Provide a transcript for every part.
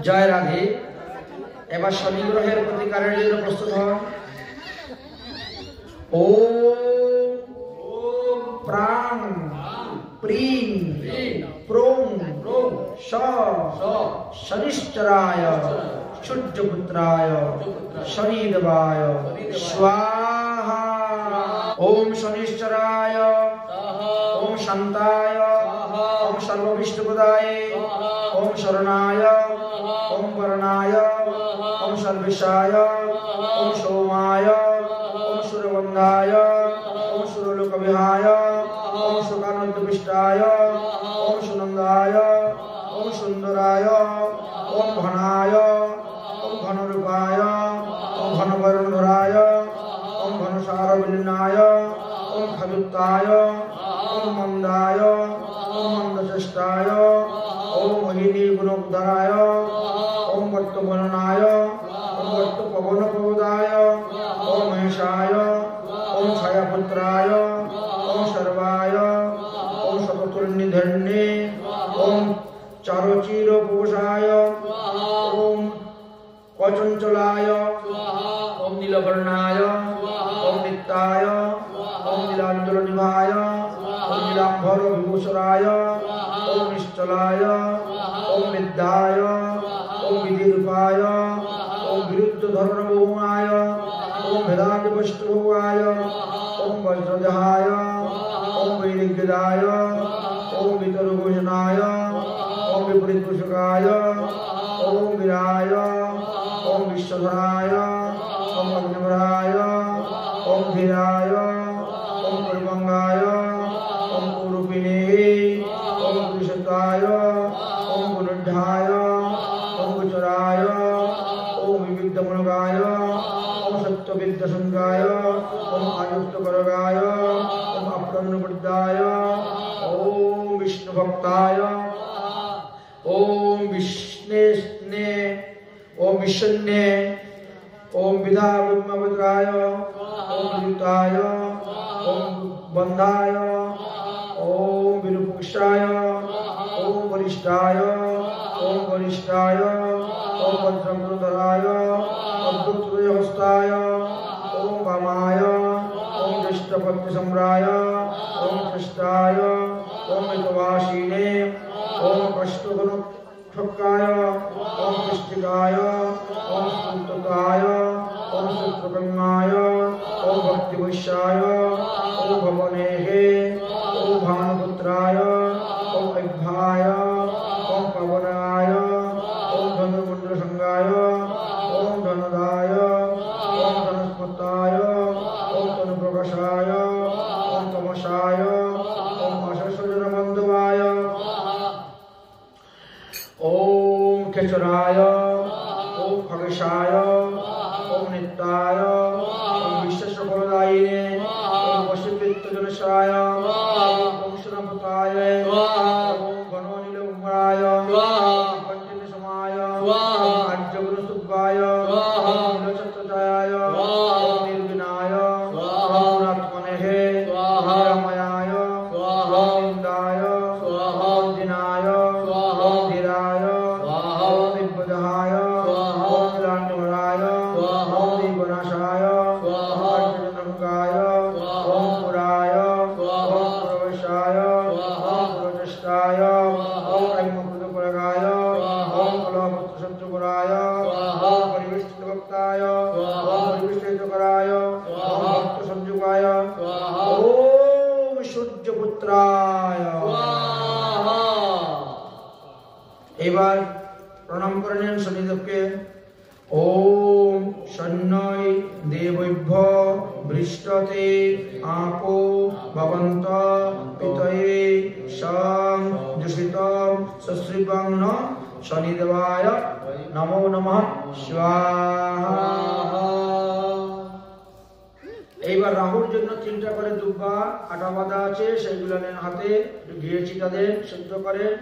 জয় রাধে। এবার শনি গ্রহের প্রতিকারের জন্য প্রস্তুত হন। ওম প্রাং প্রিং প্রং শ শনিশ্চরায় সূর্যপুত্রায় শনিদেবায় স্বাহা। ওম শনিশ্চরায় ওম শান্তায় ওম সর্ববিষ্ণুপদায় ওম শরণায় ওম বরণায় ওম সর্বেশায় ওম সোমায় ওম সুরবন্ধায় ওম সুরলোকবিহায় ওম সুকানন্দবিষ্টায় ওম সুনন্দায় ওম সুন্দরায় ওম ঘনায় ওম ঘনরূপায় ওম ঘনবরণধরায় ওম ঘনসারবিলীনায় ওম খবিত্তায় ওম মন্দায় ওম মন্দচেষ্টায় ওম মোহিনী গুণোদ্ধারায় ওম বর্তবননায় ওম বর্তপবনপ্রবোধায় ওম মহেশায় ওম ছায়াপুত্রায় ওম সর্বায় ওম শততুর্নিধন্যে ওম চারুচিরপুষায় ওম অচঞ্চলায় ওম নীলবর্ণায় ওম নিত্যায় ওম নীলাঞ্জলনিভায় ওম নীলাম্বর বিভূষরায় ওম নিশ্চলায় ওম বিদ্যায় ওম বিধিরূপায় ওম বিরুদ্ধ ধর্মবহুমায় ওম ভেদাদিপষ্টভুয়ায় ওম বজ্রদেহায় ওম বৈরিগ্যদায় ওম বিতরুভূষণায় ওম বিপরীতভূষকায় ওম বীরায় ওম বিশ্বধরায় ওম অগ্নিভরায় ওম ধীরায় ওম পরিমঙ্গায় ওম কুরূপিণে ওম পুরুষতায় ওম গুণোদ্ধায় ওম গোচরায় ওম বিবিদ্ধমনোগায় ওম সত্যবিদ্যাসঙ্গায় ওম আयुक्तकरगाय ओम अप्रण्यवृद्धाय ओम विष्णुभक्ताय ओम विष्णुस्ने ओम विष्णुने ओम विधाब्रह्मवद्राय ओम विद्युताय ओम बंधाय ओम विरूपक्षाय ओम वरिष्ठाय ओम वरिष्ठाय ओम वज्रमृधराय अद्भुतहस्ताय ओम वामाय ओम दृष्टपत्तिसम्राय ओम कृष्णाय ओम मितवासिने ओम कष्टगुणक्षकाय ओम कृष्टिकाय ओम स्तुतकाय ओम सूत्रकर्माय ओम भक्तिवैश्याय ओम भवनेहे ओम भानुपुत्राय ओम अभ्याय ओम पवनाय ओम धनुर्मण्डलसंगाय ओम धनदाय ओम धनस्पताय ओम तनुप्रकाशाय ओम तमसाय ओम अशस्वजनबन्धवाय ओम केचराय ओम खगेशाय ओम नित्याय ओम विश्वसफलदायिने ओम वशिवित्तजनशाय ओम शनपताय ओम गणोनिलुम्बराय ओम पञ्चनिसमाय ओम आर्यगुरुसुब्बाय ओम नीलचत्रचायाय ओम निर्विनाय ओम आत्मनेहे ओम रामयाय ओम इंदाय ओम दिनाय ओम धीराय ओम विद्वदाय ओम लाण्डवराय ओम दीपनाशाय ओम अर्जुननंगाय ओम पुराय ओम पुरवशाय ओम पुरचष्टाय ओम ऐमपुरगाय ओम कलहपुत्रशत्रुपुराय ओम परिविष्टभक्ताय ओम परिविष्टहितकराय ओम भक्तसंयुगाय ओम সূর্যপুত্রায়। এবার প্রণাম করে নেন শনিদেবকে। ওম শন্যৈ দেবৈভ্য বৃষ্টতে আপো ভবন্ত পিতয়ে শং জুষিতম সশ্রীবং ন শনিদেবায় নমো নমঃ স্বাহা। এইবার রাহুর জন্য 3টা করে দুব্বা আটা বাঁধা আছে, সেইগুলো নেন হাতে, ঘিয়ে চিটা দেন, সিদ্ধ করেন।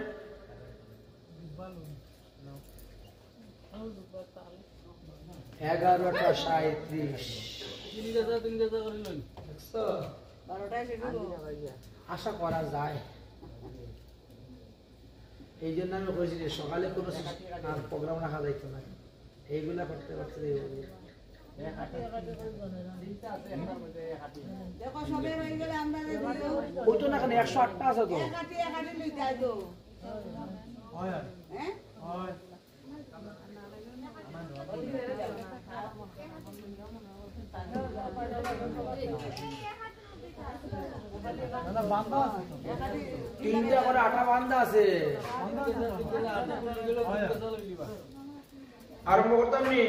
এগারোটা 37 আশা করা যায়। এই জন্য আমি কইছি যে সকালে কোনো আর প্রোগ্রাম রাখা যাইতো না, এইগুলা করতে করতে দেখো সবে হয়ে গেলে আমরা ওই তো না, 108টা আছে তো। একাটি লইতে আইতো হ্যাঁ তিনটা করে আটা বান্ধা আছে, আরম্ভ করতাম নি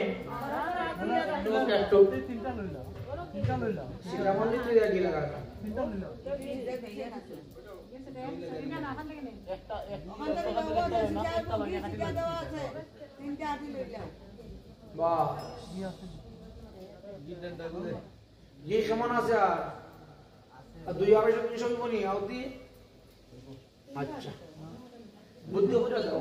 কেমন আছে? আর 2 300 বনি আউতি। আচ্ছা বুদ্ধি বুঝা দাও।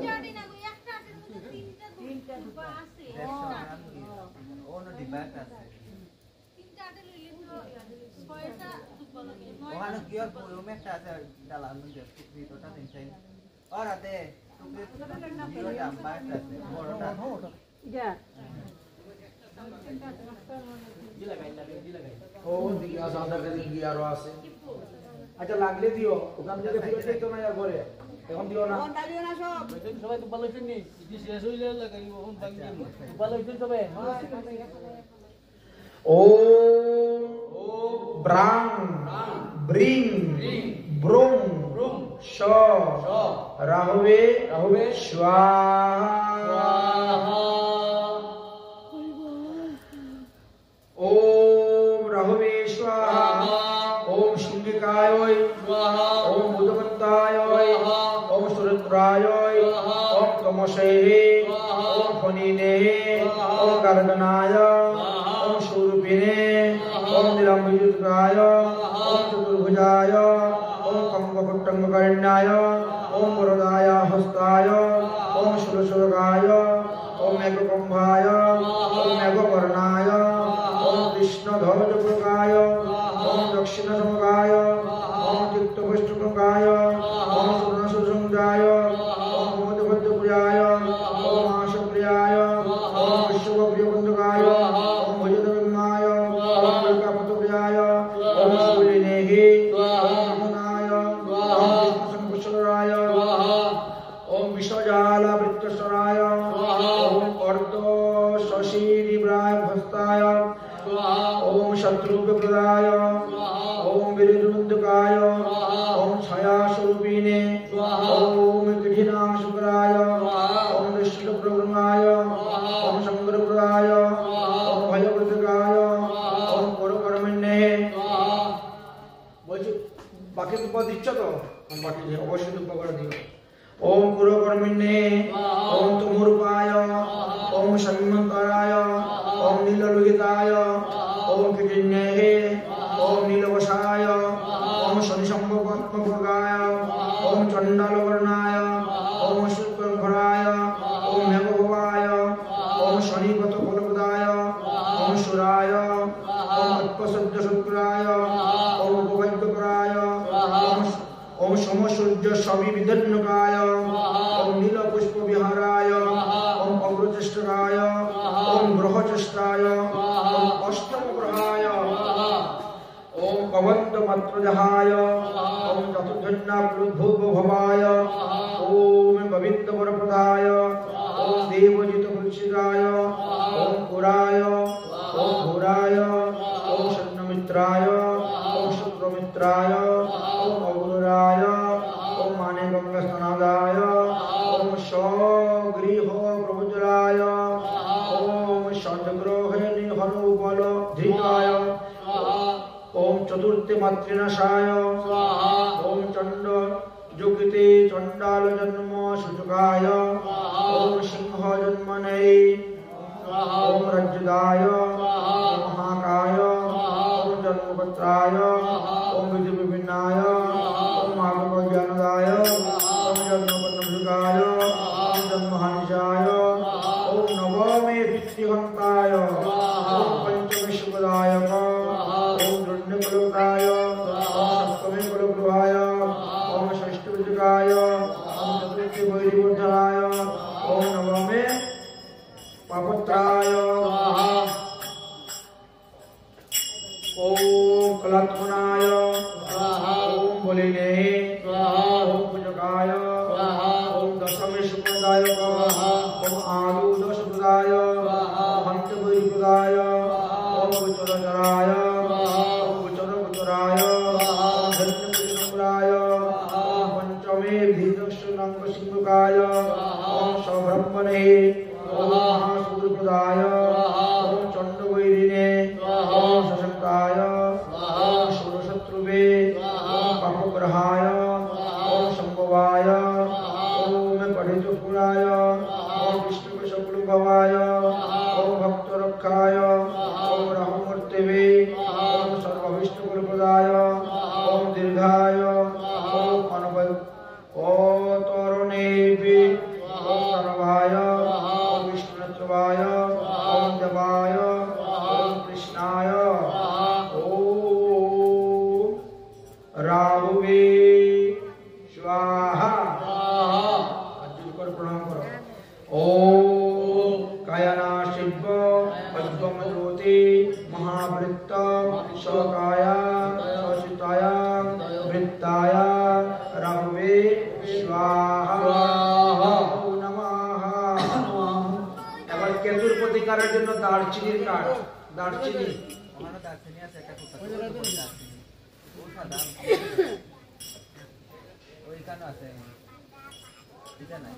ওখানে কি আর রুম একটা আছে ডালার মধ্যে টুকরি তোটা দিনছেন আর আতে টুকরি বিরোটা বাইটা আছে বড়টা যা ও দিকে আসাদা করে গিয়ে আরো আছে। আচ্ছা লাগলে দিও, ওখান থেকে ফিরে যেতে না আর ঘরে এখন দিও না। কোন ডালিও না সব সবাই তো ভালো হইছেন নি যে শেষ হইলে লাগাই ওখান বাকি ভালো হইছেন সবাই। ওম ব্রাং ব্রিং ব্রুং শ রাহবে স্বাহা। ওম রাহবে স্বাহা। ওম শিঙ্গিকায় স্বাহা। ওম বুধবন্তায় স্বাহা। ওম সুরুদ্রায় স্বাহা। ওম তমসে স্বাহা। ওম ফণিনে স্বাহা। ওম গর্দনায় স্বাহা। ওম শূরপিনে স্বাহা। ওম নীলাম্বুজুতকায় স্বাহা। ওম চতুর্ভুজায় ওম কম্বকুট্টঙ্গকর্ण्याय ওম বরদায় হস্তায় ওম সুরসুরগায় ওম মেঘকুম্ভায় ওম মেঘবর্ণায় ওম কৃষ্ণধ্বজপুরগায় ওম দক্ষিণসমগায় ওম চিত্তপুষ্টকায় ওম সুরনসুসংজায় ওম মধুভদ্রপ্রিয়ায় ওম আশপ্রিয়ায় ওম বিশ্বপ্রিয়বন্ধুকায় ওম ভুজদবিম্মায় ওম দুর্গাপতপ্রিয়ায় ওম শূলিনেহি ওম নমনায় ওম বিষ্ণুসংকুশরায় ওম বিশ্বজালবৃত্তস্বরায় ওম অর্ধ শশীরিব্রায় ভস্তায় ওম শত্রুপ্রদায় ওম বীরবন্ধুকায় ওম ছায়াস্বরূপিণে ওম কৃষ্ণাশুকরায় ওম দৃষ্টপ্রভৃঙ্গায় ওম শঙ্করপ্রদায় ওম ভয়বৃতকায় ওম পরকর্মণ্যে। বলছি বাকি দুঃখ দিচ্ছ তো? বাকি অবশ্যই দুঃখ করে দিও। ওম পুরকর্মণ্যে ওম তুমুরূপায় ওম সম্যন্তরায় ওম নীললোহিতায় ওম কৃষ্ণে ওম নীলবসায় ওম শনিসম্ভবত্মভোগায় ওম চণ্ডালবর্ণায় ওম শুক্রঘরায় ওম মেঘভবায় ওম শনিপতফলপ্রদায় ওম সুরায় ওম অল্পসজ্জশুক্রায় ওম উপভাগ্যকরায় ওম সমসূর্য সবিবিধন্যকায় ওম নীলপুষ্পবিহারায় ওম অগ্রচেষ্টকায় ওম গ্রহচেষ্টায় ওম অষ্টমগ্রহায় ওম কবন্তমাত্রজাহায় ওম চতুর্ধন্যাপ্লুদ্ভুভবায় ওম পবিত্রবরপ্রদায় ওম দেবজিতপুলসিকায় ওম পুরায় ওম ঘোরায় ওম শূন্যমিত্রায় ওম শুক্রমিত্রায় ওম অগুরায় ওম মানেগঙ্গস্নাদায় ওম স্বগৃহ প্রভুজরায় ওম সদ্গ্রহে নিহনুবল ধৃতায় ওম চতুর্থে মাতৃনাশায় ওম চণ্ড যোগিতে চণ্ডাল জন্ম সূচকায় ওম সিংহ জন্মনে ওম রজ্জুদায় ওম মহাকায় ওম জন্মপত্রায় ওম বিধিবিপিনায় ওম মাগজ্ঞানদায় ওম জন্মপত্রভৃগায় ওম জন্মহানিশায় ওম নবমে পিতৃহন্তায় ওম পঞ্চমে ওম দণ্ডকুলকায় ওম সপ্তমে কুলগ্রহায় ওম ষষ্ঠবিজুকায় ওম চতুর্থে বৈরিব पापुत्राय ओम कलात्मनाय ओम बलिने ओम पुजकाय ओम दशमे सुप्रदाय ओम आलू दशप्रदाय ओम हंतपुरीप्रदाय ओम गुचरचराय ओम गुचरगुचराय ओम धन्यपुजनपुराय ओम पंचमे भीदस्वनंग सिंहकाय ओम सब्रह्मणे ओम महासूरप्रदाय ओम चंडवैरिणे ओम सशक्ताय ओम शूरशत्रुवे ओम पापग्रहाय ओम शंभवाय ओम पठितपुराय ओम विष्णुकशकुलभवाय ओम भक्तरक्षाय ओम राममूर्तिवे ओम सर्वविष्णुकुलप्रदाय ओम दीर्घाय ओम अनवय ओम तरुणेभि ओम सर्वाय ओम विष्णुत्वाय ओम देवाय ओम कृष्णाय ओम राहुवे स्वाहा अर्जुन को प्रणाम करो ओम कायनाशिव पद्मज्योति महावृत्त सकाया सचिताया वृत्ताया राहुवे स्वाहा नमः এবার কেতুর প্রতিকারের জন্য দারচিনির কাঠ দারচিনি ওখানে দার্শনিক আছে একটা কুত্তা ও সাদা ওইখানে আছে এটা নাই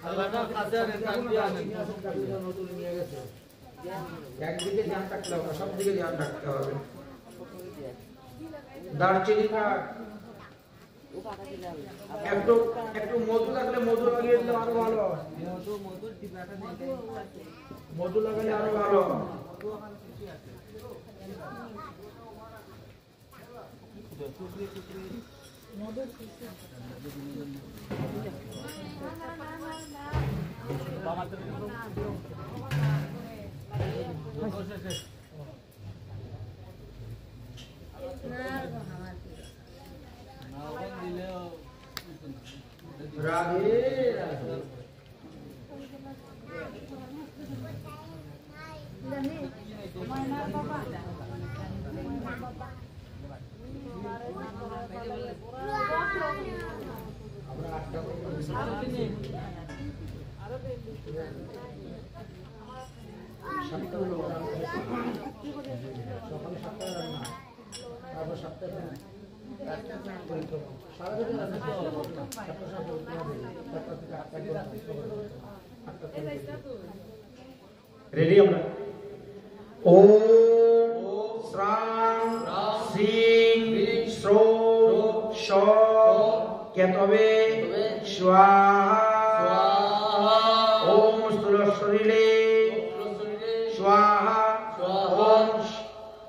আল্লাহটা কাছে আর থাকবে আর একদিকে ধ্যান রাখতে হবে সব দিকে ধ্যান রাখতে হবে দারচিনি কাঠ একটু একটু মধু লাগলে মধু লাগিয়ে দিলে আরো ভালো মধুর ডিবাটা নেই মধু লাগালে আরো ভালো রাধে রাধে रेडी আমরা ओम श्रां सिं श्रो श केतवे स्वाहा ओम स्थूलशरीरे स्वाहा ओम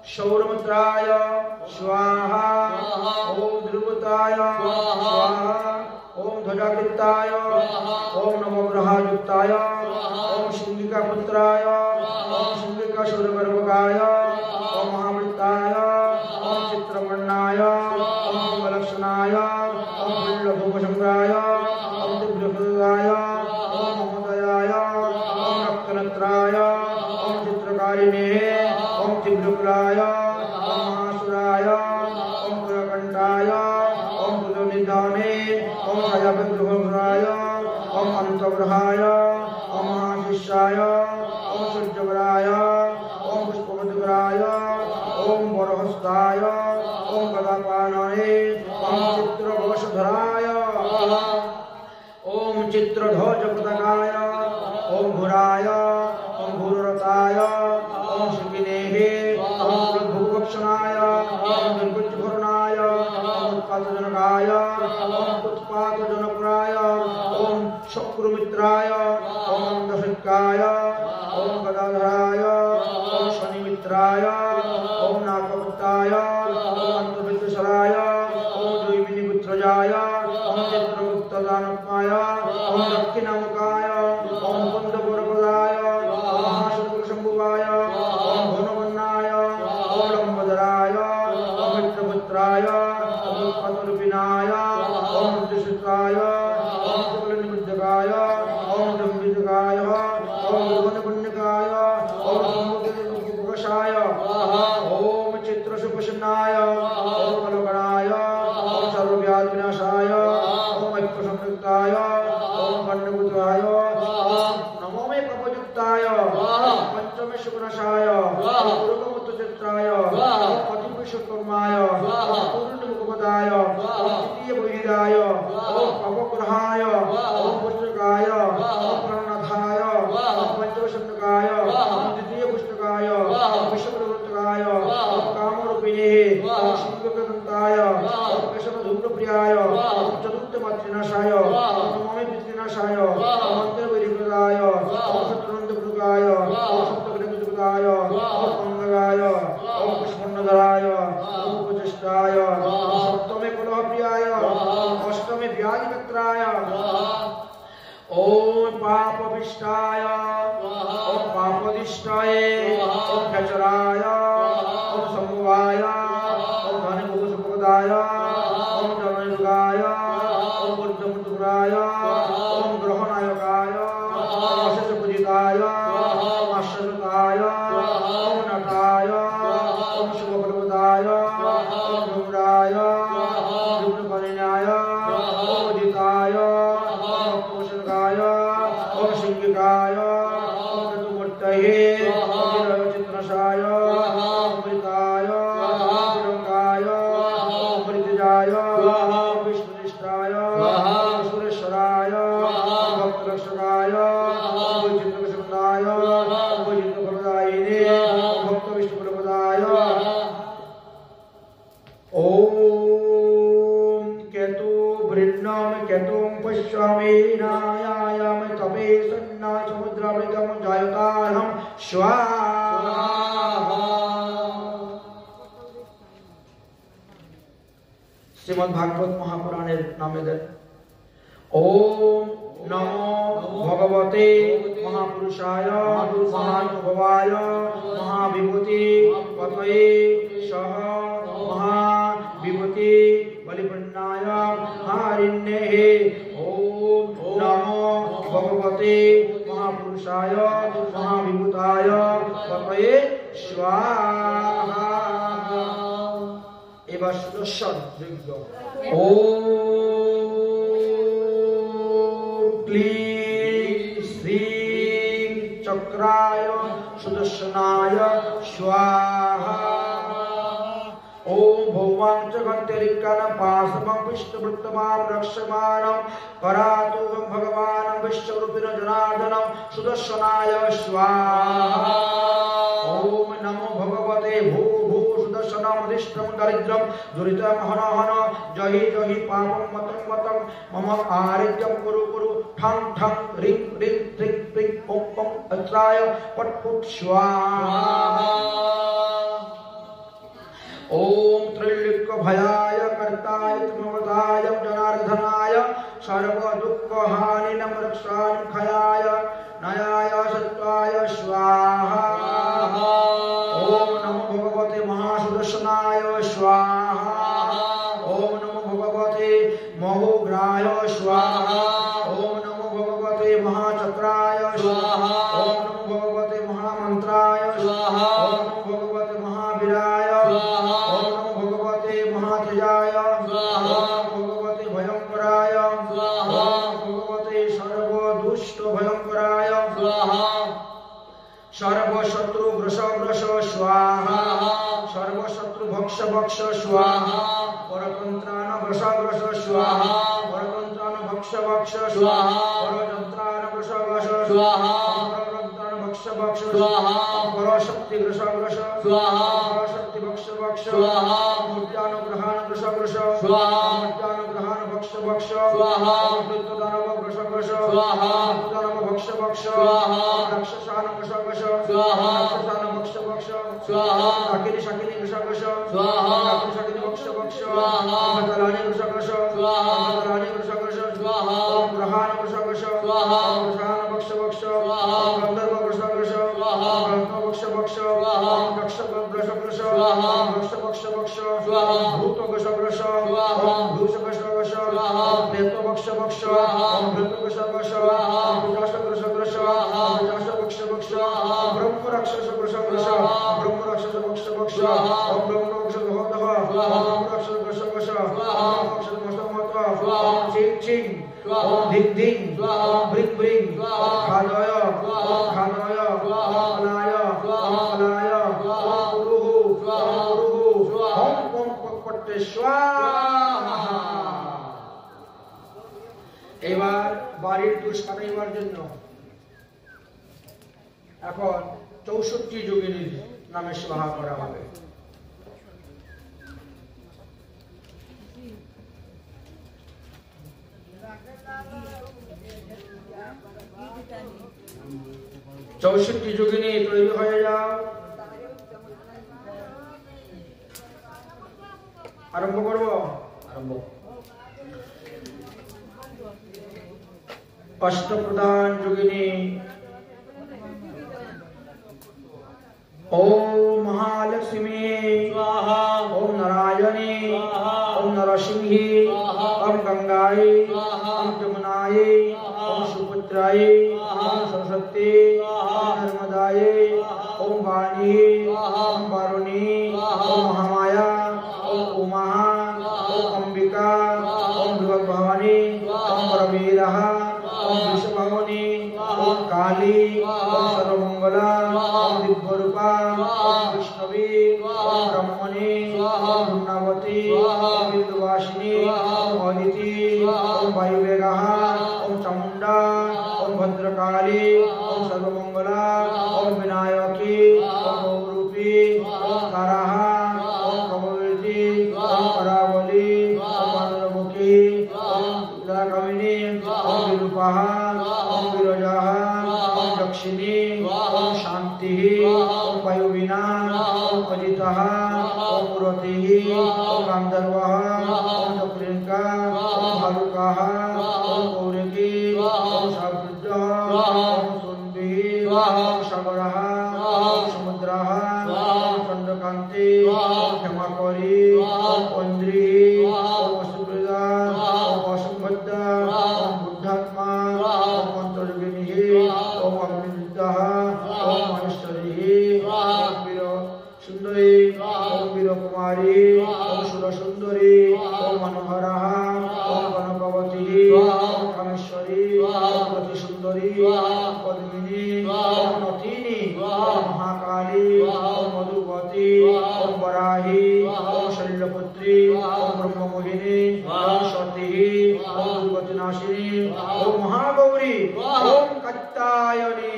शौरमुद्राय स्वाहा ओम ध्रुवताय स्वाहा ओम ध्वजाकृताय ओम नवग्रहायुक्ताय ओम सिंहिका पुत्राय ओम सिंहिका शूरगर्भकाय ओम महावृत्ताय ओम चित्रवर्णाय ओम मंगलक्षणाय ओम बिल्लभूपशंकाय ओम दिव्यप्रदाय ओम महोदयाय ओम रक्तनेत्राय ओम चित्रकारिणे ओम दिव्यकुलाय ओम महासुराय ओम कुलकण्ठाय ओम कुलनिधाने ओम अजविग्रहाय ओम अनन्तग्रहाय ओम महाशिष्याय ओम सूर्यवराय ओम पुष्पवदग्राय ओम वरहस्ताय ओम गदापानाय ओम चित्रघोषधराय ओम चित्रध्वजपताकाय ओम घुराय ओम घुररताय ओम शिखिनेः ओम प्रभुभक्षणाय ओम दुर्गुज्जभरणाय ओम उत्पातजनकाय ओम उत्पातजनप्राय ओम शक्रुमित्राय ओम दशकाय ओम गदाधराय ओम शनिमित्राय ओम नागभक्ताय ओम अंतर्विद्वसराय ओम द्वैविनिपुत्रजाय ओम चित्रगुप्तदानपाय ओम दक्षिणामुखाय ओम कुन्दपुरपदाय ओम महाशुक्लशम्भुवाय ओम घनवर्णाय ओम लम्बोदराय ओम मित्रपुत्राय ओम उत्पत्तरूपिणाय ओम दुष्टाय ओम शुक्लनिबुद्धकाय ओम दम्भितकाय वन्यभूताय नमो मे कपयुक्ताय पंचमे सुगुणाशाय दुर्गमुत्तचित्राय पतिपुरुषोत्तमाय पूर्णमुखपदाय तृतीय बहिराय अपग्रहाय पुस्तकाय प्रणनाथाय पंचमशब्दकाय द्वितीय पुस्तकाय विश्वप्रवृत्तकाय कामरूपिणे शिवकदन्ताय केशवधूम्रप्रियाय चतुर्थमातृनाशाय नमामि पितृनाशाय मन्त्रवैरिकृताय शत्रुनन्दकृताय सप्तग्रहकृताय अंगगाय पुष्पन्नधराय उपचेष्टाय सप्तमे कलहप्रियाय अष्टमे व्याधिमित्राय ओम पापविष्टाय ओम पापदिष्टाय ओम खचराय ओम समवाय ओम धनिभूषपदाय ओम जनयुगाय ओम बुद्धमुद्राय ओम ग्रहनायकाय ओम अशेषपूजिताय ओम आश्रताय ओम नटाय ओम शुभप्रदाय ओम धूम्राय धूम्रकन्याय ओम उदिताय ओम शिंगिकाय ओम ऋतुमूर्तये ओम चित्रशाय ओम मृताय तिरंगाय ओम मृतजाय ओम विष्णुनिष्ठाय ओम सुरेश्वराय ओम भक्तरक्षकाय ओम चित्रकसुंदाय ओम चित्रप्रदायिने ओम भक्त विष्णुप्रदाय ओम केतु वृन्नम केतुं पश्यामि नायायाम तपे सन्ना समुद्रामृतम जायतारं स्वाहा। श्रीमद् भागवत महापुराणের नामेদের ओम नमो भगवते महापुरुषाय महानुभवाय महाविभूति पतये सह महाविभूति बलिपन्नाय हारिण्ये ओम नमो भगवते महापुरुषाय महाविभूताय पतये स्वाहा। एবার সুদর্শন যজ্ঞ ओम क्लीं श्रीं चक्राय सुदर्शनाय स्वाहा। ओम भौमां च गन्त्यरिक्कन पाशमं विष्णुवृत्तमां रक्षमाणं करातुं भगवान् विश्वरूपिण जनार्दनं सुदर्शनाय स्वाहा। ओम नमो भगवते भू भू सुदर्शनमधिष्ठं दरिद्रं दुरितं हन हन जहि जहि पापं मतं मतं मम आरोग्यं कुरु कुरु ठं ठं रिं रिं त्रिं त्रिं पं पं अत्राय पट पुट स्वाहा। ओम त्रिलिक्क भयाय कर्ताय त्रिमवदाय जनार्दनाय सर्व दुःख हानि नमरक्षां खयाय नयाय सत्वाय स्वाहा। ओम नमो भगवते महासुदर्शनाय स्वाहा। ओम नमो भगवते महोग्राय स्वाहा। ओम नमो भगवते महाचक्राय स्वाहा। ओम नमो भगवते महामंत्राय स्वाहा। ओम नमो भगवते महावीराय स्वाहा। ओम नमो भगवते महातेजाय स्वाहा। ओम भगवते भयंकराय स्वाहा। ओम भगवते सर्वदुष्ट भयंकराय स्वाहा। सर्वशत्रु ग्रस ग्रस स्वाहा। सर्वशत्रु भक्ष भक्ष स्वाहा। परतंत्रान ग्रस ग्रस स्वाहा। परतंत्रान भक्ष भक्ष स्वाहा। परतंत्रान ग्रस ग्रस स्वाहा। परतंत्रान भक्ष भक्ष स्वाहा। परशक्ति ग्रस ग्रस स्वाहा। परशक्ति भक्ष भक्ष स्वाहा। मूर्त्यानुग्रहान ग्रस ग्रस स्वाहा। मूर्त्यानुग्रहान भक्ष भक्ष स्वाहा। मृत्युदानव ग्रस ग्रस स्वाहा। मृत्युदानव भक्ष भक्ष स्वाहा। राक्षसान ग्रस ग्रस स्वाहा। राक्षसान भक्ष भक्ष स्वाहा। शाकिनी शाकिनी ग्रस ग्रस स्वाहा। शाकिनी शाकिनी भक्ष भक्ष स्वाहा। मकरानी ग्रस ग्रस स्वाहा। मकरानी ग्रस ग्रस स्वाहा। ग्रहान ग्रस ग्रस स्वाहा। ग्रहान भक्ष भक्ष स्वाहा। गंधर्व ग्रस ग्रस स्वाहा। गंधर्व भक्ष भक्ष स्वाहा। दक्ष ग्रस ग्रस स्वाहा। दक्ष भक्ष भक्ष स्वाहा। भूत ग्रस ग्रस स्वाहा। भूष ग्रस ग्रस स्वाहा। प्रेत भक्ष भक्ष स्वाहा। प्रेत ग्रस ग्रस स्वाहा। प्रजाश ग्रस ग्रस स्वाहा। प्रजाश भक्ष भक्ष स्वाहा। ब्रह्म राक्षस ग्रस ग्रस ब्रह्म राक्षस भक्ष भक्ष ओम ब्रह्म राक्षस भवतः ओम राक्षस ग्रस ग्रस ओम राक्षस मस्त मत ओम चिं चिं ओम धिंग धिंग ओम ब्रिंग ब्रिंग ओम खादय ओम खादय ओम फलाय ओम फलाय ओम पुरुहु ओम ओम पट्टे स्वाहा। এবার বাড়ির দোষ কাটাইবার জন্য এখন 64 যোগিনীর নামে সভা করা হবে। চৌষট্টি যোগিনী তৈরি হয়ে যাও, আরম্ভ করবো। আরম্ভ। অষ্টপ্রধান যোগিনী ओम महालक्ष्मी स्वाहा, ओम नारायणी स्वाहा, ओम नरसिंही स्वाहा, ओम गंगाई स्वाहा, ओम जमुनाई स्वाहा, ओम सुपुत्राई स्वाहा, ओम सरस्वती स्वाहा, ओम नर्मदाई स्वाहा, ओम वाणी स्वाहा, ओम वारुणी स्वाहा, ओम महामाया स्वाहा, ओम उमा स्वाहा, ओम अंबिका स्वाहा, ओम भगवत भवानी स्वाहा, ओम परवीरः स्वाहा, ओम विश्वभवानी स्वाहा, ओम काली स्वाहा, ओम सर्वमंगला स्वाहा, ओम दिव्यरूपा ओम विष्णवी ओम ब्रह्मणी ओम भुवनावती ओम बिंदुवासिनी ओम अदिति ओम वायुवेगः ओम चामुंडा ओम भद्रकाली ओम सर्वमंगला ओम विनायकी ओम गौरूपी ओम ताराः ओम कमलवती ओम करावली ओम अनुमुखी ओम ललाकमिनी ओम विरूपाः ओम विरजाः ओम दक्षिणी ओम शांतिः ओम वायुवीना ओम अजितः ओम पुरतिः ओम गांधर्वः ओम दक्षिणका ओम भालुकाः ओम गौरिकी ओम सावृद्धः ओम सुन्भिः ओम सागरः ओम समुद्रः ओम चंद्रकान्ति ओम क्षमाकरी ओम ऐन्द्रिः ओम वसुप्रदा ओम असंबद्धा ओम बुद्धात्मा ओम मंत्रयोगिनी ओम अग्निविद्यः ओम महेश्वरी ओम वीर सुंदरी ओम वीर कुमारी ओम सुर सुंदरी ओम मनोहरः ओम कनकवती ओम कामेश्वरी ओम प्रति सुंदरी ओम पद्मिनी ओम नतिनी ओम महाकाली ओम मधुवती ओम वराही ओम शैलपुत्री ओम ब्रह्ममोहिनी ओम सती ओम दुर्गतिनाशिनी ओम महागौरी ओम कात्यायनी।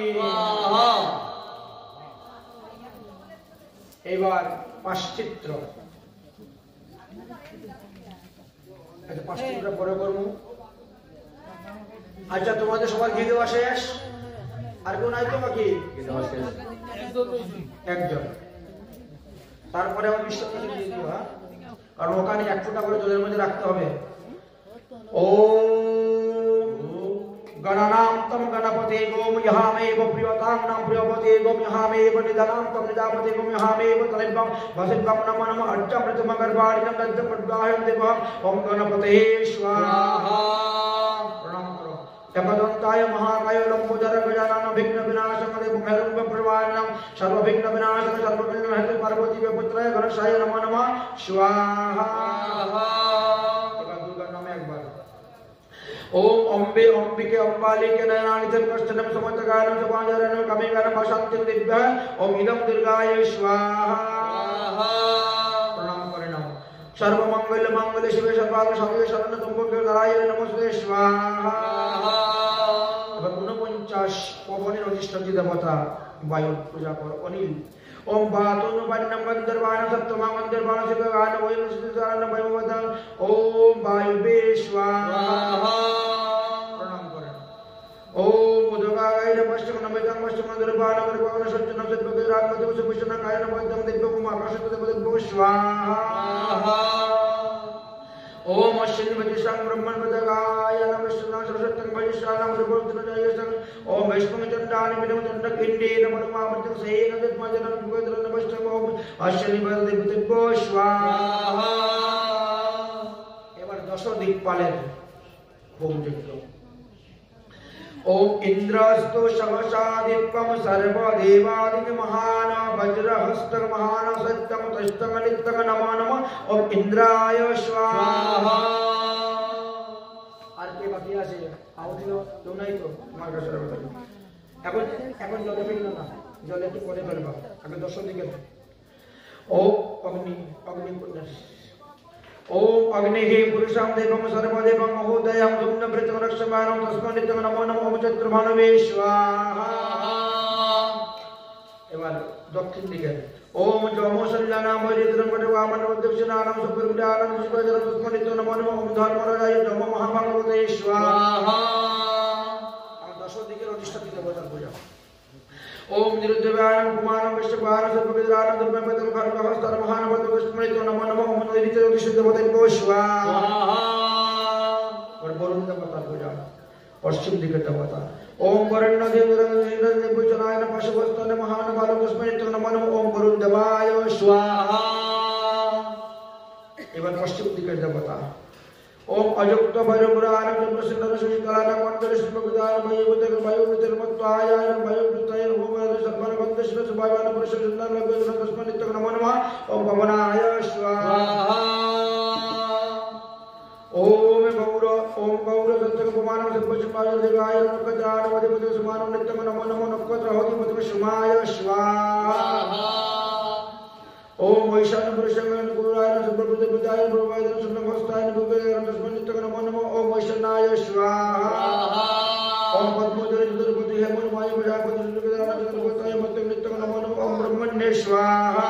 এবার পাশ্চিত্র, আচ্ছা পাশ্চিত্র পরে করবো। আচ্ছা তোমাদের সবার ঘি দেওয়া শেষ? আর কেউ নাই তো বাকি? একজন। তারপরে আমার বিশ্বাস দিয়ে দিও, হ্যাঁ, কারণ ওখানে 1 ফোঁটা করে জলের মধ্যে রাখতে হবে। गणानां तम गणपते गोम यहामेव प्रियतां नाम प्रियपते गोम यहामेव निधनां तम निधापते गोम यहामेव तलिभं वसिभं नमः नमः अट्टमृतम गर्भाणिनं दन्तपद्गायं देवः ओम गणपते स्वाहा। प्रणाम करो। जगदन्ताय महाकाय लंबोदर गजानन विघ्न विनाशकाय भैरव प्रवाहनं सर्व विघ्न विनाशक सर्व विघ्न हरते पार्वती के पुत्राय गणेशाय नमः नमः स्वाहा। दुर्गा नाम एक बार ओम अम्बे अंबिके अंबालिके नयनानिधं कष्टनं समतगानं समाजरनं कमेगानं शान्तिं दिव्यः ओम इदं दुर्गाय स्वाहा। प्रणाम करें। सर्व मंगल मंगल शिवे सर्वार्थ साधके शरण त्र्यंबके नारायणे नमस्ते स्वाहा। 49 পবনের অধিষ্ঠাত্রী দেবতা বায়ু পূজা কর অনিল। ओम बातोनु बन्नम गंधर्वाण सप्तमा गंधर्वाण शिवगान वयम सिद्धान वयमवद ओम वायुवे स्वाहा। प्रणाम करें। ओम उदगाय नमस्ते नमस्ते नमस्ते गंधर्वाण गंधर्वाण सज्जन सद्भगे रामदेव सुभूषण काय नमस्ते दिव्यम आकाश देव स्वाहा। ओम अश्विनी संग ब्रह्मण पदगाय नमस्ते सरस्वती भजिष्ठान मरुभूषण जय संग ओम वैष्णव चंडानि मिनम चंड किंडे नमः मामृत सेन दत्मजन भगवत नमस्ते ओम अश्विनी बलदेव दिव्यो स्वाहा। এবার 10 দিকপালের হোম যজ্ঞ। ओम इंद्रस्तु शमशादिक्कम सर्वदेवादिक महान वज्रहस्तक महान सत्यम तष्टम नित्यक नमो नमः ओम इंद्राय स्वाहा। আর কে বাকি আছে? আউদিও কেউ নাই তো তোমার কাছে এখন এখন জলে ফেললো না জলে একটু পরে ফেলবা আগে দর্শন দিকে ও অগ্নি অগ্নি ओम अग्निः पुरुषं देवं सर्वदेवं महोदयं दुम्नभृतं रक्षमाणं तस्मै नित्यं नमो नमः चतुर्भानवे स्वाहा এবার দক্ষিণ দিকে ओम जमोसल्लानां वैरित्रं वटवामनं दक्षिणानां सुप्रविदानं सुप्रजलं तस्मै नित्यं नमो नमः ओम धर्मराजाय जम महाभागवते स्वाहा আর দশ দিকের অধিষ্ঠাত্রী দেবতার পূজা ओम निरुद्धवानं कुमारं विश्वपानं सर्वविद्रानं दुर्गमतं खड्गहस्तं महानवतं विस्मृतं नमो नमः ओम नैविद्यं विशुद्धवतं स्वाहा और वरुण देवता पूजा पश्चिम दिखे देवता ओम वरुण देवरं भुजनाय पशुवस्तन महानवालं विस्मृतं नमो नमः ओम वरुण देवाय स्वाहा एवं पश्चिम दिखे देवता ओम अजुक्त भैरवपुराण चंद्रशेखर सुशीतलाना मंडल सुप्रविदान भयवतक भयवितर्मत्वाय भयवितय भूमर सर्वबंध शिव सुभावान पुरुष सुंदर लग्न तस्मै नित्यं नमो नमः ओम पवनाय स्वाहा ओम गौर सत्संग पुमान सर्वचमाय देवाय नमः वदिपति सुमान नित्यं नमो नमः नक्षत्र होति पति सुमाय स्वाहा ओम वैशाख पुरुषंगन गुरुराय सुप्रभुते पिताय प्रभुवाय सुनमस्ताय भूपेरं तस्मै नित्यं नमो नमः ओम वैष्णवाय स्वाहा ओम पद्मोदर चतुर्भुज हेमन्माय प्रजापति सुप्रदान चतुर्भुजाय मत्यं नित्यं नमो नमः ओम ब्रह्मण्ये स्वाहा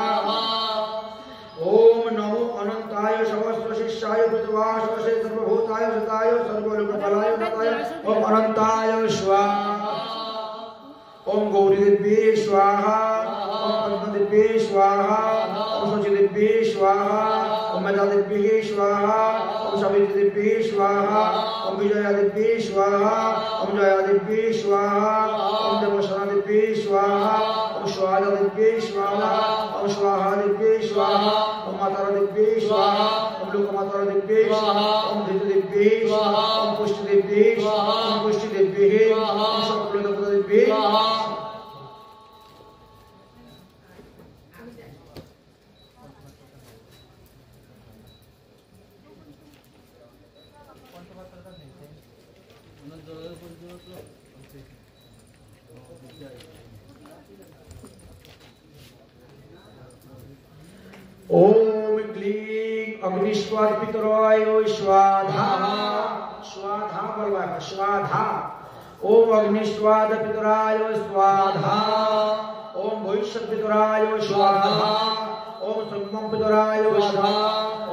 ओम नमो अनंताय सहस्र शिष्याय पृथ्वाश्वसे सर्वभूताय सताय सर्वलोकपालाय नताय ओम अनंताय स्वाहा ओम गौरी देवी स्वाहा ओम पद्मदेवी स्वाहा ओम शचीदेवी स्वाहा ओम मेधादेवी स्वाहा ओम सावित्रीदेवी स्वाहा ओम विजयादेवी स्वाहा ओम जयादेवी स्वाहा ओम देवसेनादेवी स्वाहा ओम स्वाहादेवी स्वाहा ओम स्वाहादेवी स्वाहा ओम मातादेवी स्वाहा ओम लोकमातादेवी स्वाहा ओम धृतदेवी स्वाहा ओम पुष्टिदेवी स्वाहा ओम पुष्टिदेवी ओम शक्तिदेवी स्वाहा ओम क्लीं अग्निश्वाद पितराय स्वाहा स्वाहा बोलवा स्वाहा ओम अग्निश्वाद पितराय स्वाहा ओम भविष्य पितराय स्वाहा ओम सम्मम पितराय स्वाहा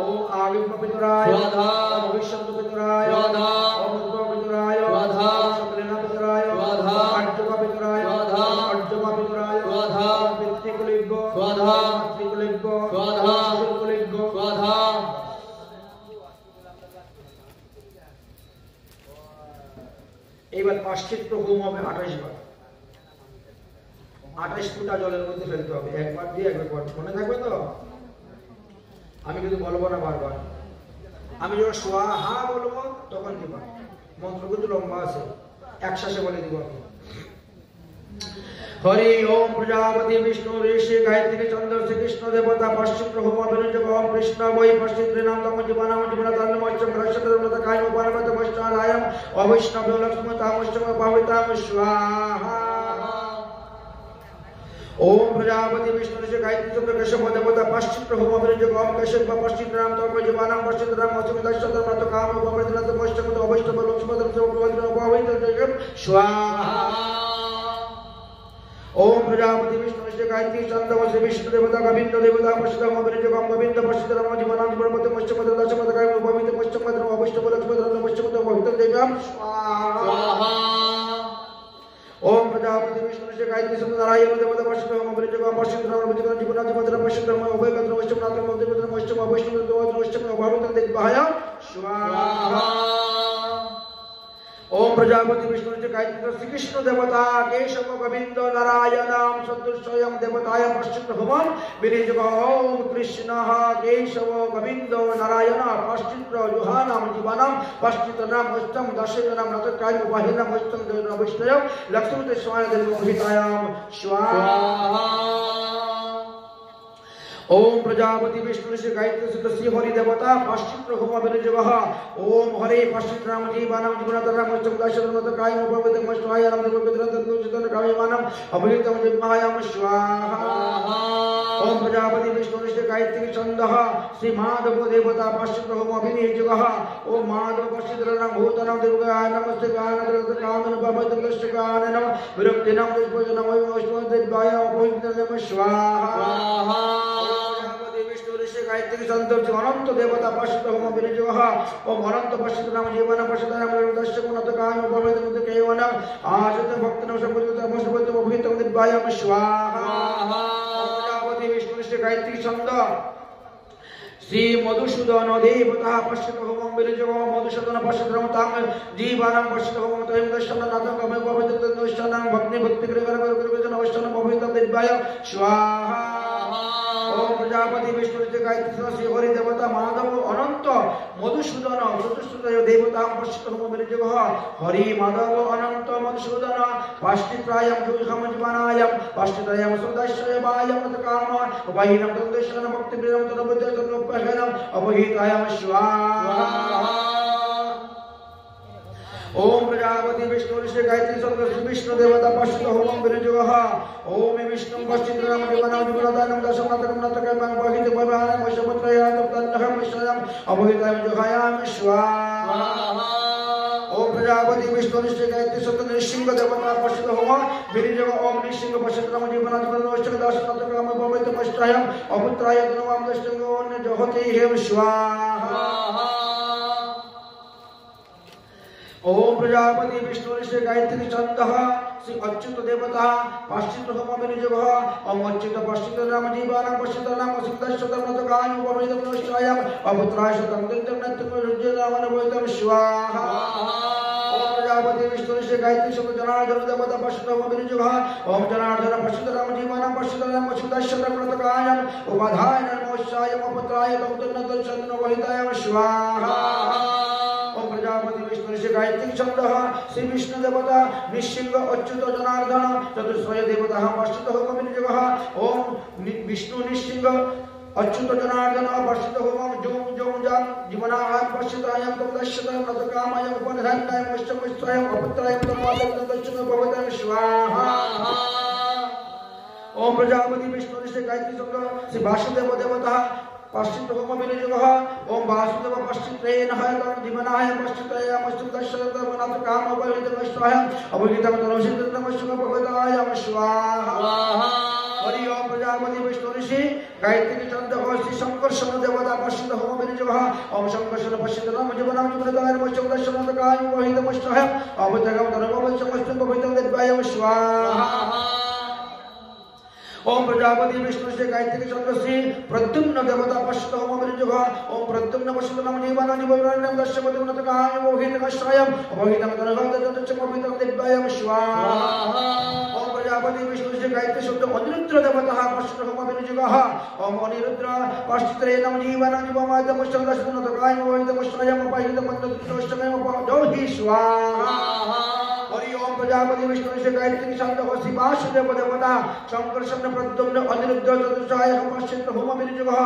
ओम आगिम पितराय स्वाहा ओम भविष्य पितराय स्वाहा ओम उद्भव पितराय स्वाहा सकलेना पितराय स्वाहा अट्टुक पितराय स्वाहा अट्टुक पितराय स्वाहा पितृकुलिग स्वाहा मातृकुलिग स्वाहा सुकुलिग स्वाहा এবার পাশ্চিত্য হোম হবে 28 বার 28 ফুটা জলের মধ্যে ফেলতে হবে একবার দিয়ে একবার মনে থাকবে তো আমি কিন্তু বলবো না বারবার আমি যখন স্বাহা বলবো তখন দিবা মন্ত্র কিন্তু লম্বা আছে একসাথে বলে দিব আমি हरि ओम प्रजापति विष्णु ऋषि गायत्री चंद्र श्री कृष्ण देवता पश्चिम प्रभु अभिनव ओम कृष्ण वै पश्चिम नाम तम जीवनम जीवन धर्म मच्चम रक्षत काय पार्वत वैष्णवायम अवैष्णव लक्ष्मी तामश्चम भाविताम स्वाहा ओम प्रजापति विष्णु ऋषि गायत्री चंद्र कृष्ण देवता पश्चिम प्रभु अभिनव ओम कृष्ण पश्चिम नाम तम जीवनम पश्चिम नाम मच्चम रक्षत काम पार्वत वैष्णव अवैष्णव लक्ष्मी तामश्चम भाविताम स्वाहा ओम प्रजापति विष्णु ऋषि गायत्री चंद्र श्री विष्णु देवता गोविंद देवता पश्चिम अभिनव गोविंद पश्चिम नाम जीवनम जीवन पश्चिम दशमत काय गोविंद पश्चिम अवैष्णव लक्ष्मी पश्चिम भाविताम देव्याम स्वाहा ओम प्रजापति विष्णु ऋषि गायत्री चंद्र नारायण देवता पश्चिम अभिनव पश्चिम नाम जीवन जीवन पश्चिम अभय गंध पश्चिम नाम देवता पश्चिम अवैष्णव पश्चिम भाविताम देव्याम स्वाहा ओम प्रजापति विष्णु गायत्री श्री कृष्ण देवता केशव गोविंद नारायणम सदृशयम देवताय पश्चिम भगवान विनिज ओम कृष्ण केशव गोविंद नारायण पश्चिम जुहानाम जीवनम पश्चिम नाम अष्टम दशम नाम नतकाय बाहिरम अष्टम देव वैष्णव लक्ष्मी स्वाहा देव भवितायाम स्वाहा ओम प्रजापति विष्णु से गायत्री सुत श्री हरि देवता पश्चित्र होम विरजवः ओम हरे पश्चित्र राम जीवानां जीवनतरं मस्तकाशरमत कायम उपवित मष्टाय राम देव विद्रंतन कायमानं अभिहितं विद्महायाम स्वाहा ओम प्रजापति विष्णु से गायत्री छन्दः श्री माधव देवता पश्चित्र होम विरजवः ओम माधव पश्चित्र राम भूतनां देवगाय नमस्ते गानद्रत कामन उपवित दशकाननं विरक्तिनं दिव्यजनं वैष्णव दिव्याय उपहितं स्वाहा गायत्री संतोष अनंत देवता पश्चित होम विरजवः ओम अनंत पश्चित नाम जीवन पश्चित नाम दर्शक उन्नत कायम उपवित मुक्त केवल आजत भक्तनाम संपूजित अमृत अभिहितं दिव्याय स्वाहा प्रजापति विष्णु से गायत्री छंद श्री मधुसूदन देवता पश्चित होम विरजवः मधुसूदन पश्चित रमतां जीवानां पश्चित होम तयं दर्शन नाथं कमे उपवित दर्शनं भक्ति भक्ति कृत नवशन उपवित दिव्याय स्वाहा ओम प्रजापति विष्णु गायत्री श्री हरि देवता माधव अनंत मधुसूदन चतुष्टय देवता पश्चित होम विरजवः हरि माधव अनंत मधुसूदन पाश्चित्रायं जुहम जीवनायं पाश्चित्रायं सुदर्शयवायं तत्काम उपाहिनं तद्दर्शन भक्ति प्रियं तद्बुद्धि तद्नुपहनं अपहितायं स्वाहा ओम प्रजापति विष्णु से गायत्री संतोष विष्णु देवता पश्चित होम विरजवः ओम विष्णु पश्चित राम जीवनां जीवनदानं दशमतकं नतकं बहित भवानं वशपत्रयां तन्नहं विष्णुं अभयतां जुहायां स्वाहा ओम प्रजापति विष्णु से गायत्री संतोष नृसिंह देवता पश्चित होम विरजवः ओम नृसिंह पश्चित राम जीवनां जीवनदानं दशमतकं बहित मष्टायां अपुत्राय तनुवां दशंगोन जहते हेम स्वाहा ओम प्रजापति विष्णु से गायत्री छन्दः श्री अच्युत देवता पश्चित होम विरजवः ओम अच्युत पश्चित नाम जीवानां पश्चित नाम सिद्धश्चतमत कायं उपवित मनुष्यायां अपुत्राय शतं दिव्यं नत्यं भवितं स्वाहा ओम प्रजापति विष्णु से गायत्री शब्द जनार्दन देवता पश्चित होम विरजवः ओम जनार्दन पश्चित नाम जीवानां पश्चित नाम सिद्धश्चतमत कायं उपाधाय नमोष्यायं अपुत्राय तौतन्नतं भविताय स्वाहा ओम प्रजापति विष्णु से गायत्री छन्दः श्री विष्णु देवता निसिंह अच्युत जनार्दन चतुष्टय देवता पश्चित होम विरजवः ओम विष्णु निसिंह अच्युत जनार्दन पश्चित होम जों जों जां जीवनां पश्चितायं तद्दर्शनं नतकामायं उपनिधानायं वैष्णवस्त्रायं अपुत्रायं तन्मातं तद्दर्शनं भवतं स्वाहा ओम प्रजापति विष्णु से गायत्री छन्दः श्री वासुदेव देवता पश्चित होम विरजवः ओम वासुदेव पश्चित्रेण हयतं जीवनाय पश्चिताय मस्तुदर्शनं मनत काम उपहितं स्वाहायं अभिहितं तनुसिद्धं मस्तुं भवताय स्वाहा हरि ओम प्रजापति विष्णु ऋषि गायत्री छन्दः श्री शंकर्षण देवता पश्चित होम विरजवः ओम शंकर्षण पश्चित नाम जीवनां जीवनदाय मस्तुदर्शनं कायं उपहितं स्वाहायं अभिहितं तनुवं मस्तुं भवताय दिव्याय स्वाहा ओम प्रजापति विष्णु से गायत्री छन्दः श्री प्रद्युम्न देवता पश्चित होम विरजवः ओम प्रद्युम्न पश्चित नाम जीवानां जीवनां दर्शयति उन्नत कायं उपहितं स्वाहायं अभिहितं तनुवं दिव्याय स्वाहा ओम प्रजापति विष्णु से गायत्री शब्द अनिरुद्र देवता पश्चित होम विरजवः ओम अनिरुद्र पश्चित्रे नाम जीवानां जीवनां दर्शयति उन्नत कायं उपहितं स्वाहायं अभिहितं तनुवं स्वाहा हरि ओम प्रजापति विष्णु से गायत्री छन्दः श्री वासुदेव देवता शंकर्षण प्रद्युम्न अनिरुद्ध चतुष्टय पश्चित होम विरजवः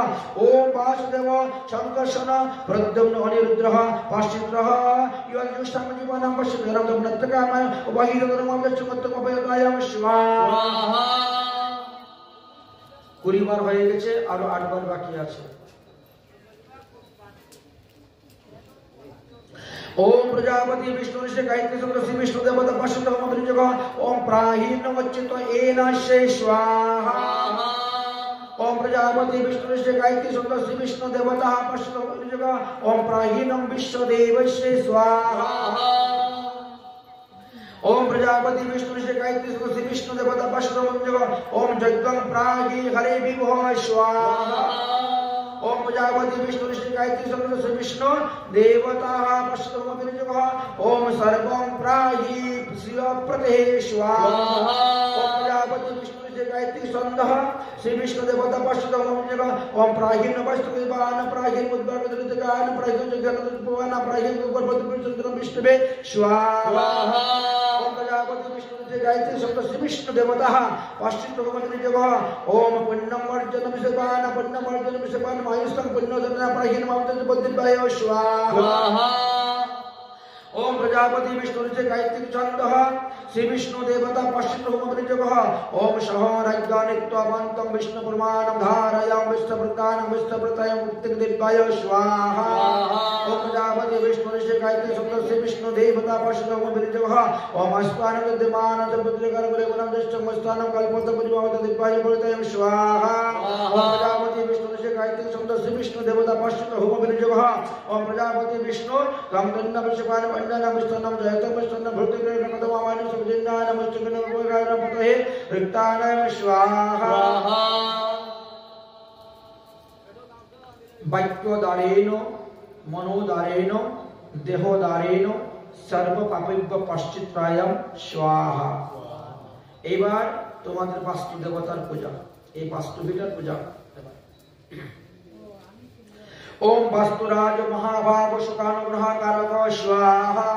ओम वासुदेव शंकर्षण प्रद्युम्न अनिरुद्रः पश्चित्रः यजुष्टम जीवनां पश्चित राम नत्यकामाय उपहितं तनुवं दर्शयति भवताय स्वाहा 20 বার হয়ে গেছে আর 8 বার বাকি আছে ओम प्रजापति विष्णु से गायत्री शब्द श्री विष्णु देवता पश्चित होम विरजवः ओम प्राहीन वच्चित एन से स्वाहा ओम प्रजापति विष्णु से गायत्री शब्द श्री विष्णु देवता पश्चित होम विरजवः ओम प्राहीनं विश्वदेवस्य स्वाहा ओम प्रजापति विष्णु से गायत्री शब्द श्री विष्णु देवता पश्चित होम विरजवः ओम यज्ञं प्राही हरे विभो स्वाहा ओम प्रजापति विष्णु ऋषि गायत्री शब्द श्री विष्णु देवता पश्चित होम विरजवः ओम सर्वं प्राही श्रियप्रते स्वाहा ओम प्रजापति विष्णु ऋषि गायत्री छन्दः श्री विष्णु देवता पश्चित होम विरजवः ओम प्राहीन वस्तुविवान प्राहीन उद्भवदृतगान प्राहीन जगदुद्भवान प्राहीन गर्भोद्भवचन्द्रं विष्णुवे स्वाहा ओम प्रजापति विष्णुते गायत्री शब्द श्री विष्णु देवता पश्चिम भगवती जगह ओम पुण्यमर्जन विषपान मायुष्टं पुण्योदना प्रहीन मावतु बुद्धिपाय स्वाहा ओम प्रजापति विष्णु से गायत्री छंद श्री विष्णु देवता पश्चिम भगवती जगह ओम सहरज्ञानित्ववन्तं विष्णु प्रमाणं धारयाम विष्णुवृत्तानं विष्णुवृत्ताय मुक्तिं दिव्याय स्वाहा ओम प्रजापति विष्णु से गायत्री शब्द श्री विष्णु देवता पश्चिम भगवती जगह ओम अस्मानं विद्यमानं पुत्रकर गुरुवनं दृष्टं मस्तानं कल्पतं परिभावत दिव्याय गुरुताय स्वाहा ओम प्रजापति विष्णु से गायत्री शब्द श्री विष्णु देवता पश्चिम भगवती जगह ओम प्रजापति विष्णु गमदन्न विषपान वंदना विष्णुनं जयतं विष्णुनं भूतिग्रह नमदवामानि जिन्ना नमस्तुगण गोगार पतहे रिक्तानाय स्वाहा वाक्यदारेण मनोदारेण देहदारेण सर्व पापज्ञ पश्चित्रायम स्वाहा এবার তোমাদের বাস্তু দেবতার পূজা এই বাস্তুবিটার পূজা ओम वास्तुराज महाभाव सुखानुग्रहकारक स्वाहा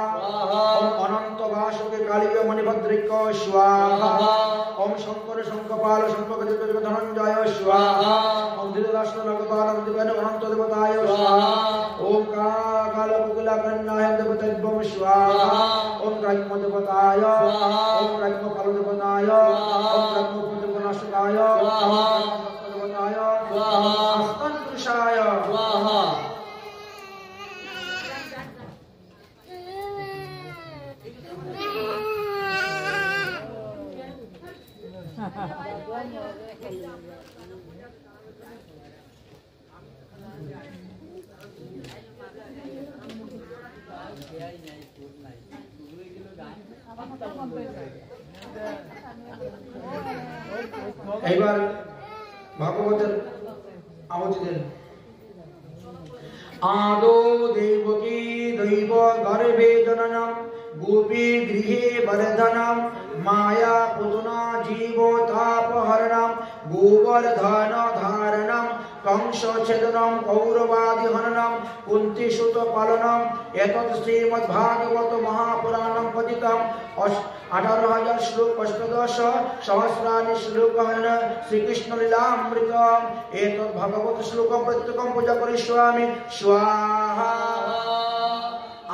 ओम अनंत वासुके कालिय मणिभद्रिक स्वाहा ओम शंकर शंखपाल शंखगति धनंजय स्वाहा ओम धृतराष्ट्र लघुपाल दिव्यान अनंत देवताय स्वाहा ओम काल कुकुला कन्नाय देवतेभ्यं स्वाहा ओम ग्राह्य देवताय ओम ग्राह्य पाल देवताय ओम ग्राह्य पुत्रनाशकाय स्वाहा देवताय स्वाहा अस्तन पुरुषाय स्वाहा এবার ভাগবতের আওয়াজ দেন आदो देवकी दैव गर्भे जननम गोपी गृहे वर्धनम माया पुतना जीवोतापहरणम गोवर्धन धारणम कंस छेदनम कौरवादि हननम कुंती सुत पालनम एतत् श्रीमद्भागवत महापुराणम पठितम 18,000 श्लोक अष्टादश सहस्राणि श्लोक श्री कृष्ण लीलामृत एतत् भगवत श्लोक प्रत्येकं पूजा करिष्यामि स्वाहा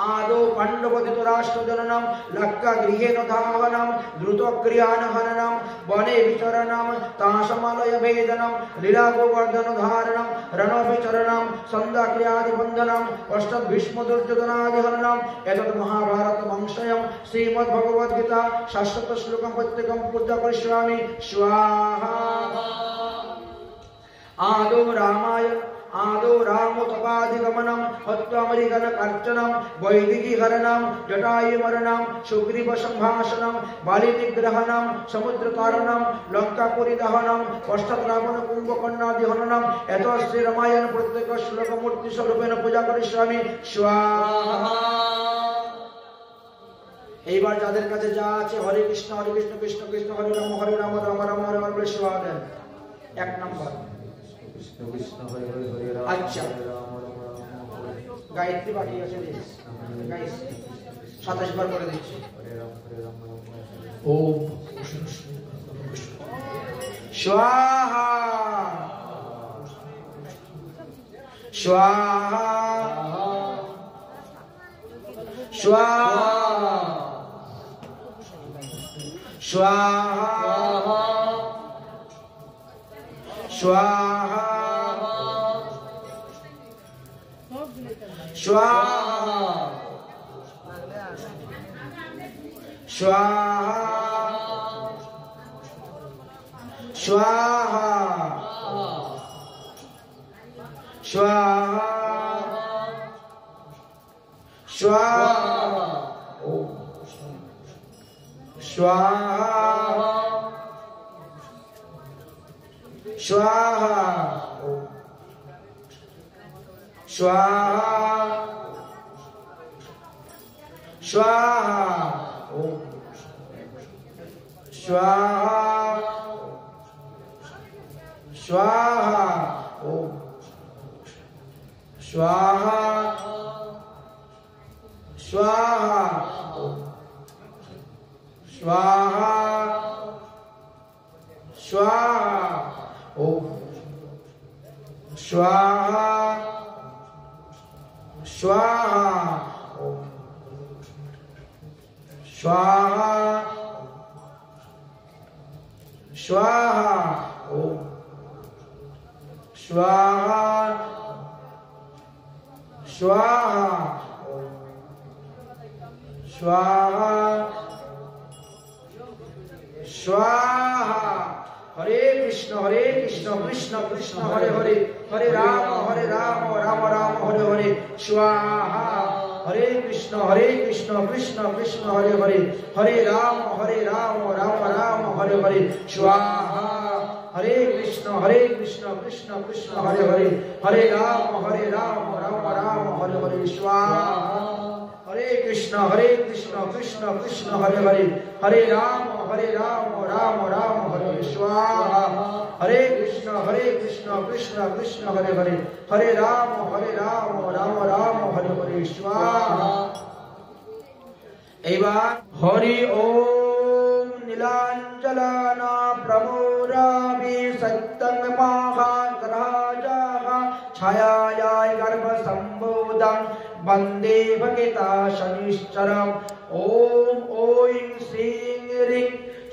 आदो पांडव धृतराष्ट्र जननम लक्का गृहेण धावनम द्रुत क्रियान हननम वने विचरणम तासमालय भेदनम लीला गोवर्धन धारणम रण विचरणम संध्या क्रियादि बंधनम पश्चात भीष्म दुर्योधनादि हननम एतत् महाभारत वंशयम श्रीमद् भगवद गीता शाश्वत श्लोकं प्रत्येकं पूजा करिष्यामि स्वाहा आदो रामायण आदो रामोतपाधिगमनम हत्वामरिगण कार्चनम वैदिकी हरणम जटायु मरणम सुग्रीव संभाषणम बाली निग्रहणम समुद्र तारणम लंकापुरी दहनम पश्चात रावण कुंभकर्णादि हननम एतत् श्री रामायण प्रत्येक श्लोक मूर्ति स्वरूपेण पूजा करिष्यामि स्वाहा এইবার যাদের কাছে যা আছে হরে কৃষ্ণ কৃষ্ণ কৃষ্ণ হরে রাম রাম রাম হরে হরে বলে সেবা দেন এক নাম্বার अच्छा गायत्री बाकी আছে রে गाइस 27 বার করে দিচ্ছি ओम स्वाहा स्वाहा स्वाहा स्वाहा स्वाहा स्वाहा स्वाहा स्वाहा स्वाहा स्वाहा ओम स्वाहा स्वाहा स्वाहा स्वाहा ओम स्वाहा स्वाहा ओम स्वाहा स्वाहा ओम स्वाहा स्वाहा ओम स्वाहा स्वाहा ओम स्वाहा स्वाहा ओम स्वाहा स्वाहा ओम स्वाहा स्वाहा हरे कृष्ण कृष्ण कृष्ण हरे हरे हरे राम राम राम हरे हरे स्वाहा हरे कृष्ण कृष्ण कृष्ण हरे हरे हरे राम राम राम हरे हरे स्वाहा हरे कृष्ण कृष्ण कृष्ण हरे हरे हरे राम राम राम हरे हरे स्वाहा हरे कृष्ण कृष्ण कृष्ण हरे हरे हरे राम राम राम हरे स्वाहा हरे कृष्ण कृष्ण कृष्ण हरे हरे हरे राम राम राम हरे हरे स्वाहा एवं हरि ओम नीलांचलाना प्रमोराभि सत्तंग महाग्रहाजाः छायायाय गर्भ संबोधं वंदे भगता शनिश्चरम् ओम ओं श्रीं ह्रीं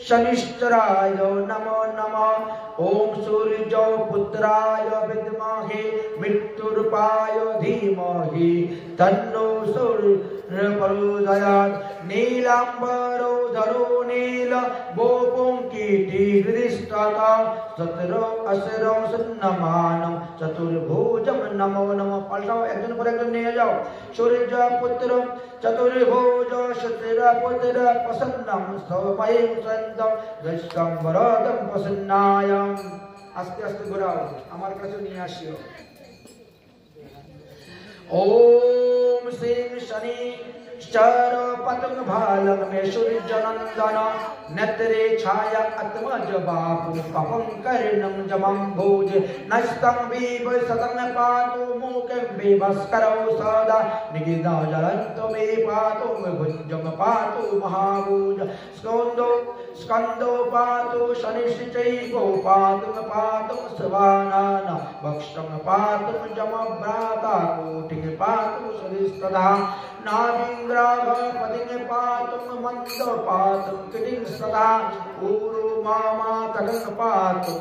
शनिश्चराय नमो नमः ओम सूर्य पुत्राय विद्महे मृत्युरूपाय धीमहि तन्नो सूर्य प्रचोदयात् नीलांबरो धरो नील बोपुंकीटी हृदिस्तथा चतुरो असुरो सुन्नमानं चतुर्भुजं नमो नमः पलटाओ एक जन पर एक जन निये जाओ सूर्य पुत्र चतुर्भुज शत्र पुत्र प्रसन्नं सौमयं सन्दं दशकं वरदं प्रसन्नायं आस्ते आस्ते घोराओ আমার কাছে নিয়ে আসিও ओम श्री शनि चर पतंग भालक में सूर्य नंदन नेत्रे छाया आत्मज बापु पपं कर्णं जमं भोज नष्टं विभ सतन पातु मुखे विभस्करौ सदा निगिदा जलंतो मे पातु भुजं पातु महाभुज स्कंदो पातु शनिश्चैको पातु सवानान वक्षं पातु जमभ्राता कोटिं पातु सरिस्तदा नाभिंग्राभ पतिं पातु मंद पातु किटिं सदा ऊरु मामा तगं पातु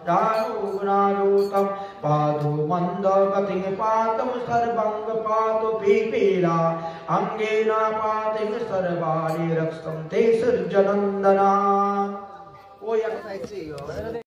जानुगुणारूतं पातु मंद गतिं पातु सर्वंग पातु पीपीला अंगेन पातिं सर्वाणि रक्षन्ते सृजनन्दना ओ